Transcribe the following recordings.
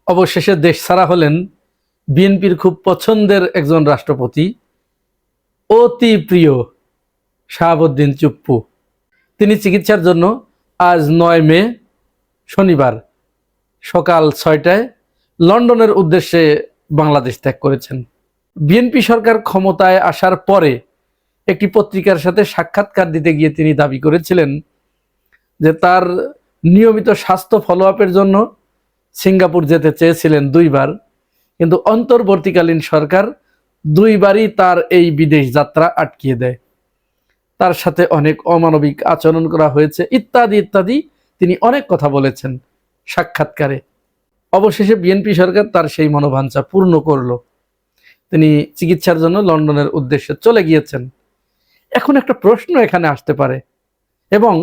অবশেষে দেশ ছাড়া হলেন বিএনপির খুব পছন্দের একজন রাষ্ট্রপতি, অতি প্রিয় শাহাবুদ্দিন চুপ্পু। তিনি চিকিৎসার জন্য আজ 9 মে শনিবার সকাল 6টায় লন্ডনের উদ্দেশ্যে বাংলাদেশ ত্যাগ করেছেন। বিএনপি সরকার ক্ষমতায় আসার পরে একটি পত্রিকার সাথে সাক্ষাৎকার দিতে গিয়ে তিনি দাবি করেছিলেন যে তার নিয়মিত স্বাস্থ্য ফলো আপের জন্য সিঙ্গাপুর যেতে চেয়েছিলেন 2বার, কিন্তু অন্তর্বর্তীকালীন সরকার 2বারই তার এই বিদেশ যাত্রা আটকিয়ে দেয়। তার সাথে অনেক অমানবিক আচরণ করা হয়েছে ইত্যাদি ইত্যাদি তিনি অনেক কথা বলেছেন সাক্ষাৎকারে। অবশেষে বিএনপি সরকার তার সেই মনোবাঞ্ছা পূর্ণ করলো। তিনি চিকিৎসার জন্য লন্ডনের উদ্দেশ্যে চলে গিয়েছেন। এখন একটা প্রশ্ন এখানে আসতে পারে এবং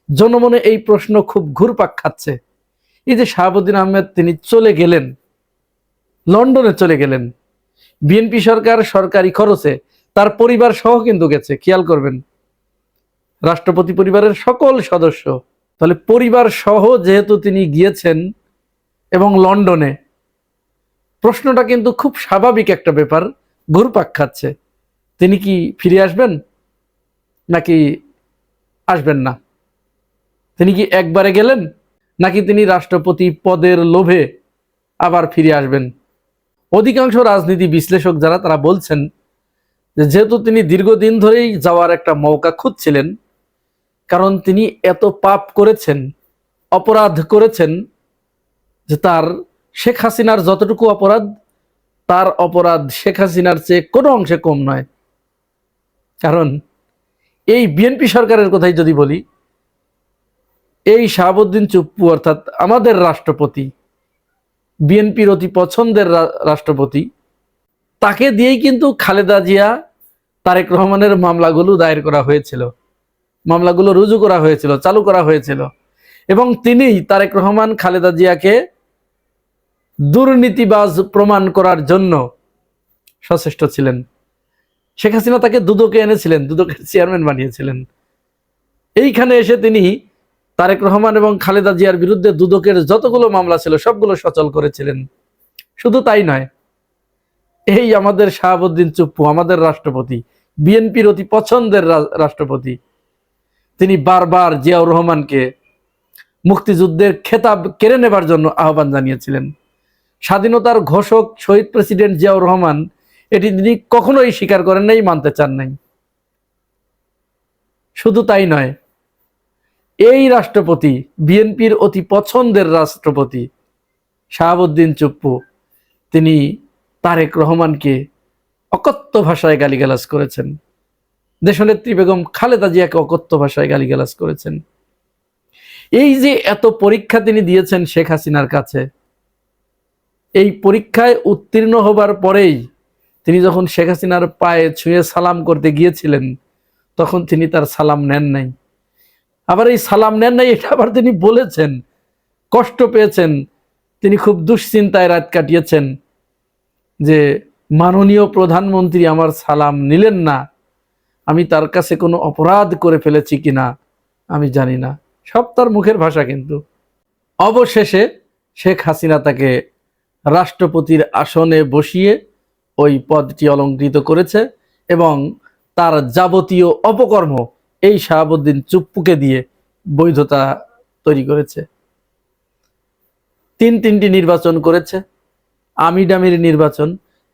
জনমনে এই প্রশ্ন খুব ঘুরপাক খাচ্ছে। এই যে শাহাবুদ্দিন আহমেদ তিনি চলে গেলেন, লন্ডনে চলে গেলেন, বিএনপি সরকার সরকারি খরচে তার পরিবার সহ কিন্তু গেছে, খেয়াল করবেন, রাষ্ট্রপতি পরিবারের সকল সদস্য। তাহলে পরিবার সহ যেহেতু তিনি গিয়েছেন এবং লন্ডনে, প্রশ্নটা কিন্তু খুব স্বাভাবিক একটা ব্যাপার ঘুরপাক খাচ্ছে। তিনি কি ফিরে আসবেন নাকি আসবেন না? তিনি কি একবারে গেলেন নাকি তিনি রাষ্ট্রপতি পদের লোভে আবার ফিরে আসবেন? অধিকাংশ রাজনীতি বিশ্লেষক যারা, তারা বলছেন যে যেহেতু তিনি দীর্ঘদিন ধরেই যাওয়ার একটা মৌকা খুঁজছিলেন, কারণ তিনি এত পাপ করেছেন, অপরাধ করেছেন যে তার শেখ হাসিনার যতটুকু অপরাধ, তার অপরাধ শেখ হাসিনার চেয়ে কোনো অংশে কম নয়। কারণ এই বিএনপি সরকারের কথাই যদি বলি, এই শাহাবুদ্দিন চুপ্পু অর্থাৎ আমাদের রাষ্ট্রপতি, বিএনপির অতি পছন্দের রাষ্ট্রপতি, তাকে দিয়েই কিন্তু খালেদা জিয়া, তারেক রহমানের মামলাগুলো দায়ের করা হয়েছিল, মামলাগুলো রুজু করা হয়েছিল, চালু করা হয়েছিল, এবং তিনিই তারেক রহমান খালেদা জিয়াকে দুর্নীতিবাজ প্রমাণ করার জন্য সচেষ্ট ছিলেন। শেখ হাসিনা তাকে দুদকে এনেছিলেন, দুদকের চেয়ারম্যান বানিয়েছিলেন। এইখানে এসে তিনি তারেক রহমান এবং খালেদা জিয়ার বিরুদ্ধে দুদকের যতগুলো মামলা ছিল সবগুলো সচল করেছিলেন। শুধু তাই নয়, এই আমাদের শাহাবুদ্দিন চুপ্পু, আমাদের রাষ্ট্রপতি, বিএনপির অতি পছন্দের রাষ্ট্রপতি, তিনি বারবার জিয়াউর রহমানকে মুক্তিযুদ্ধের খেতাব কেড়ে নেবার জন্য আহ্বান জানিয়েছিলেন। স্বাধীনতার ঘোষক শহীদ প্রেসিডেন্ট জিয়াউর রহমান এটি তিনি কখনোই স্বীকার করেন নাই, মানতে চান নাই। শুধু তাই নয়, এই রাষ্ট্রপতি, বিএনপির অতি পছন্দের রাষ্ট্রপতি শাহাবুদ্দিন চুপ্পু, তিনি তারেক রহমানকে অকথ্য ভাষায় গালিগালাজ করেছেন। দেশনেত্রী বেগম খালেদা জিয়াকে অকথ্য ভাষায় গালিগালাজ করেছেন। এই যে এত পরীক্ষা তিনি দিয়েছেন শেখ হাসিনার কাছে, এই পরীক্ষায় উত্তীর্ণ হবার পরেই তিনি যখন শেখ হাসিনার পায়ে ছুঁয়ে সালাম করতে গিয়েছিলেন, তখন তিনি তার সালাম নেন নাই। আবার এই সালাম নেন নাই এটা আবার তিনি বলেছেন, কষ্ট পেয়েছেন, তিনি খুব দুশ্চিন্তায় রাত কাটিয়েছেন যে মাননীয় প্রধানমন্ত্রী আমার সালাম নিলেন না, আমি তার কাছে কোনো অপরাধ করে ফেলেছি কিনা আমি জানি না। সব তার মুখের ভাষা। কিন্তু অবশেষে শেখ হাসিনা তাকে রাষ্ট্রপতির আসনে বসিয়ে ওই পদটি অলংকৃত করেছে এবং তার যাবতীয় অপকর্ম এই শাহাবুদ্দিন চুপ্পুকে দিয়ে বৈধতা তৈরি করেছে। তিনটি নির্বাচন করেছে, আমিডামির নির্বাচন,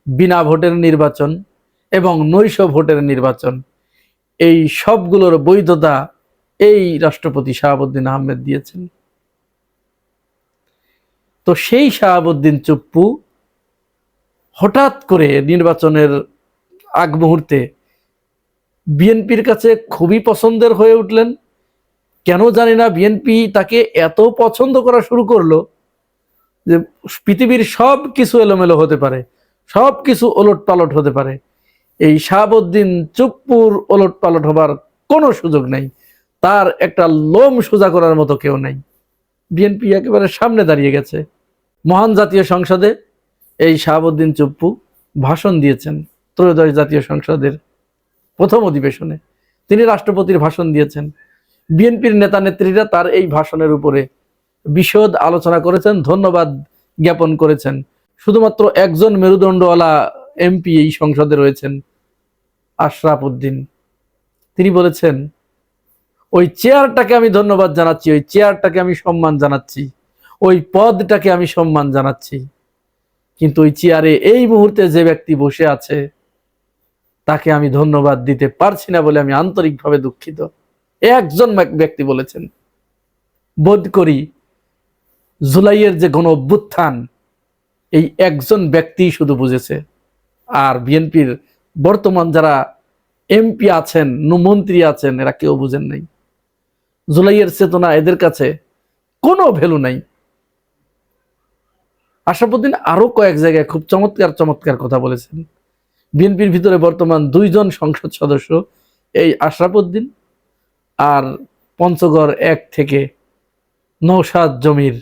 বিনা ভোটের নির্বাচন এবং নৈশ ভোটের নির্বাচন। এই সবগুলোর বৈধতা এই রাষ্ট্রপতি শাহাবুদ্দিন আহমেদ দিয়েছেন। তো সেই শাহাবুদ্দিন চুপ্পু হঠাৎ করে নির্বাচনের আগ মুহূর্তে বিএনপির কাছে খুবই পছন্দের হয়ে উঠলেন। কেন জানি না বিএনপি তাকে এত পছন্দ করা শুরু করলো যে পৃথিবীর সব কিছু এলোমেলো হতে পারে, সব কিছু ওলট পালট হতে পারে, এই শাহাবুদ্দিন চুপ্পুর ওলট পালট হবার কোনো সুযোগ নেই, তার একটা লোম সোজা করার মতো কেউ নাই। বিএনপি একেবারে সামনে দাঁড়িয়ে গেছে। মহান জাতীয় সংসদে এই শাহাবুদ্দিন চুপ্পু ভাষণ দিয়েছেন। ত্রয়োদশ জাতীয় সংসদের প্রথম অধিবেশনে তিনি রাষ্ট্রপতির ভাষণ দিয়েছেন। বিএনপির নেতা নেত্রীরা তার এই ভাষণের উপরে বিশদ আলোচনা করেছেন, ধন্যবাদ জ্ঞাপন করেছেন। শুধুমাত্র একজন মেরুদণ্ডওয়ালা এমপি এই সংসদে রয়েছেন, আশরাফ উদ্দিন। তিনি বলেছেন, ওই চেয়ারটাকে আমি ধন্যবাদ জানাচ্ছি, ওই চেয়ারটাকে আমি সম্মান জানাচ্ছি, ওই পদটাকে আমি সম্মান জানাচ্ছি, কিন্তু ওই চেয়ারে এই মুহূর্তে যে ব্যক্তি বসে আছে তাকে আমি ধন্যবাদ দিতে পারছি না বলে আমি আন্তরিকভাবে দুঃখিত। একজন ব্যক্তি বলেছেন। বোধ করি জুলাইয়ের যে গণ অভ্যুত্থান, এই একজন ব্যক্তি শুধু বুঝেছে, আর বিএনপির বর্তমান যারা এমপি আছেন, মন্ত্রী আছেন, এরা কেউ বুঝেন নাই। জুলাইয়ের চেতনা এদের কাছে কোনো ভ্যালু নাই। আশরাফ উদ্দিন আরো কয়েক জায়গায় খুব চমৎকার চমৎকার কথা বলেছেন। বিএনপির ভিতরে বর্তমান 2 জন সংসদ সদস্য, এই আশরাফ উদ্দিন আর পঞ্চগড় 1 থেকে নওশাদ জমির,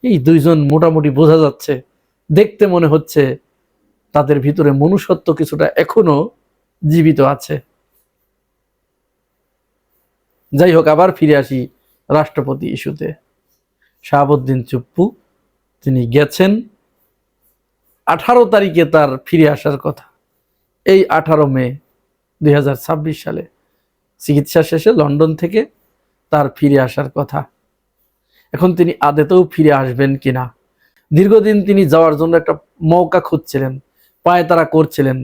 এই 2 জন মোটামুটি বোঝা যাচ্ছে, দেখতে মনে হচ্ছে তাদের ভিতরে মনুষ্যত্ব কিছুটা এখনো জীবিত আছে। যাই হোক, আবার ফিরে আসি রাষ্ট্রপতি ইস্যুতে। শাহাবুদ্দিন চুপ্পু তিনি গেছেন, 18 তারিখে তার ফিরে আসার কথা। এই 18 মে 2026 সালে চিকিৎসা শেষে লন্ডন থেকে তার ফিরে আসার কথা। এখন তিনি আদতেও ফিরে আসবেন কিনা, দীর্ঘদিন তিনি যাওয়ার জন্য একটা মৌকা খুঁজছিলেন, পায়তারা করছিলেন।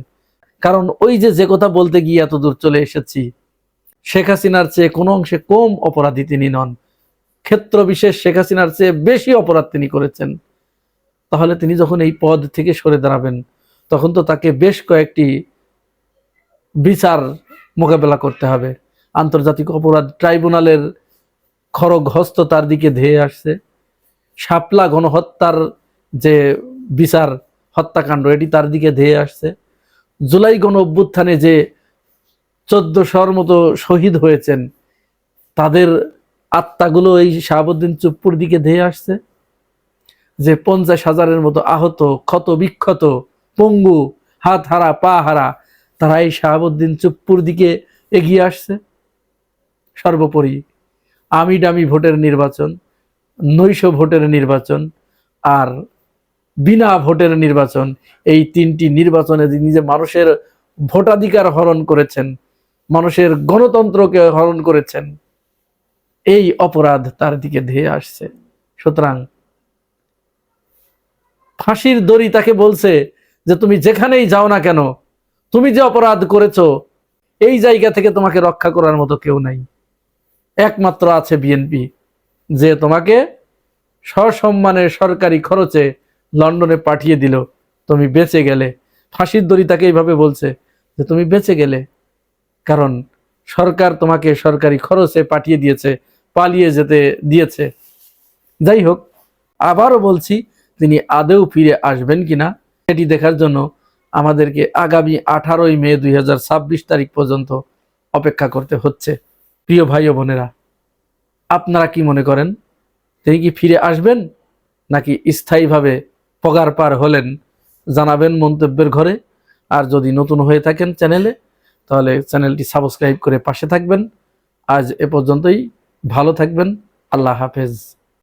কারণ ওই যে কথা বলতে গিয়ে এত দূর চলে এসেছি, শেখ হাসিনার চেয়ে কোনো অংশে কম অপরাধী তিনি নন, ক্ষেত্র বিশেষ শেখ হাসিনার চেয়ে বেশি অপরাধ তিনি করেছেন। তাহলে তিনি যখন এই পদ থেকে সরে দাঁড়াবেন, তখন তো তাকে বেশ কয়েকটি বিচার মোকাবেলা করতে হবে। আন্তর্জাতিক অপরাধ ট্রাইব্যুনালের খড়গ হস্ত তার দিকে ধেয়ে আসছে। শাপলা গণহত্যার যে বিচার, হত্যাকাণ্ড, এটি তার দিকে ধেয়ে আসছে। জুলাই গণ অভ্যুত্থানে যে 1400-র মতো শহীদ হয়েছেন, তাদের আত্মাগুলো এই শাহাবুদ্দিন চুপ্পুর দিকে ধেয়ে আসছে। যে 50,000-এর মতো আহত, ক্ষত বিক্ষত, পঙ্গু, হাত হারা, পা হারা, তারা এই শাহাবুদ্দিন চুপ্পুর দিকে এগিয়ে আসছে। সর্বোপরি আমি ডামি ভোটের নির্বাচন, নৈশ ভোটের নির্বাচন আর বিনা ভোটের নির্বাচন, এই 3টি নির্বাচনে তিনি যে মানুষের ভোটাধিকার হরণ করেছেন, মানুষের গণতন্ত্রকে হরণ করেছেন, এই অপরাধ তার দিকে ধেয়ে আসছে। সুতরাং ফাঁসির দড়ি তাকে বলছে যে তুমি যেখানেই যাও না কেন, তুমি যে অপরাধ করেছো, এই জায়গা থেকে তোমাকে রক্ষা করার মতো কেউ নাই। একমাত্র আছে বিএনপি, যে তোমাকে সসম্মানে সরকারি খরচে লন্ডনে পাঠিয়ে দিল, তুমি বেঁচে গেলে। ফাঁসির দড়ি তাকে এইভাবে বলছে যে তুমি বেঁচে গেলে, কারণ সরকার তোমাকে সরকারি খরচে পাঠিয়ে দিয়েছে, পালিয়ে যেতে দিয়েছে। যাই হোক, আবারও বলছি, তিনি আদৌ ফিরে আসবেন কিনা সেটি দেখার জন্য আমাদেরকে আগামী 18 মে 2026 তারিখ পর্যন্ত অপেক্ষা করতে হচ্ছে। প্রিয় ভাই ও বোনেরা, আপনারা কি মনে করেন, তিনি কি ফিরে আসবেন নাকি স্থায়ীভাবে পগার পার হলেন? জানাবেন মন্তব্যের ঘরে। আর যদি নতুন হয়ে থাকেন চ্যানেলে, তাহলে চ্যানেলটি সাবস্ক্রাইব করে পাশে থাকবেন। আজ এ পর্যন্তই, ভালো থাকবেন। আল্লাহ হাফেজ।